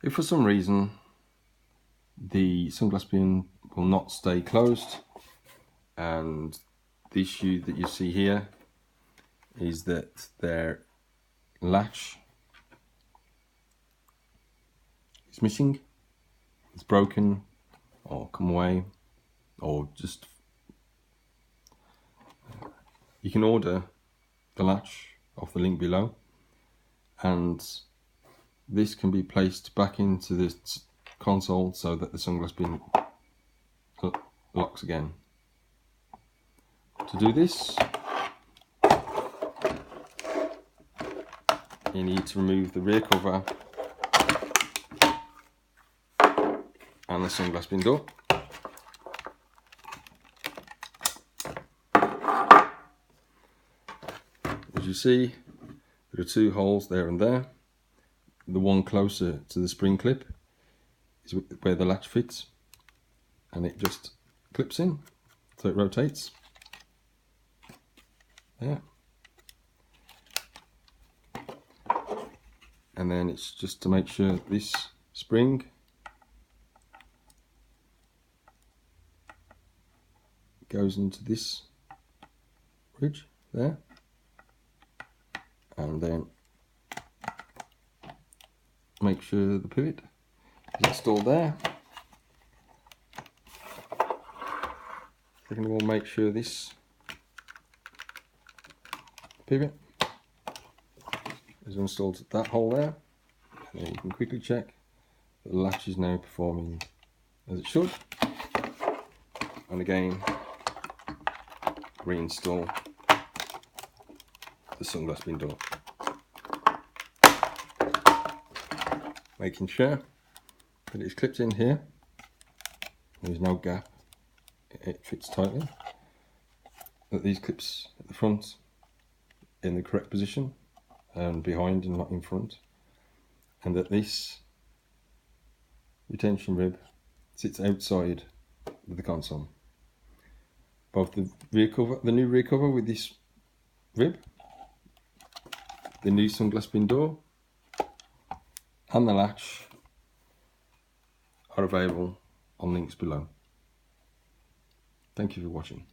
If for some reason the sunglass bin will not stay closed, and the issue that you see here is that their latch is missing, it's broken or come away, or just, you can order the latch off the link below, and this can be placed back into the console so that the sunglass bin locks again. To do this, you need to remove the rear cover and the sunglass bin door. As you see, there are two holes there and there. The one closer to the spring clip is where the latch fits, and it just clips in, so it rotates. There. And then it's just to make sure this spring goes into this ridge there, and then make sure the pivot is installed there. Second of all, make sure this pivot is installed at that hole there, and then you can quickly check that the latch is now performing as it should, and again reinstall the sunglass bin door, making sure that it's clipped in here, there's no gap, it fits tightly, that these clips at the front in the correct position and behind and not in front, and that this retention rib sits outside of the console. Both the rear cover, the new rear cover with this rib, the new sunglass bin door and the latch are available on links below. Thank you for watching.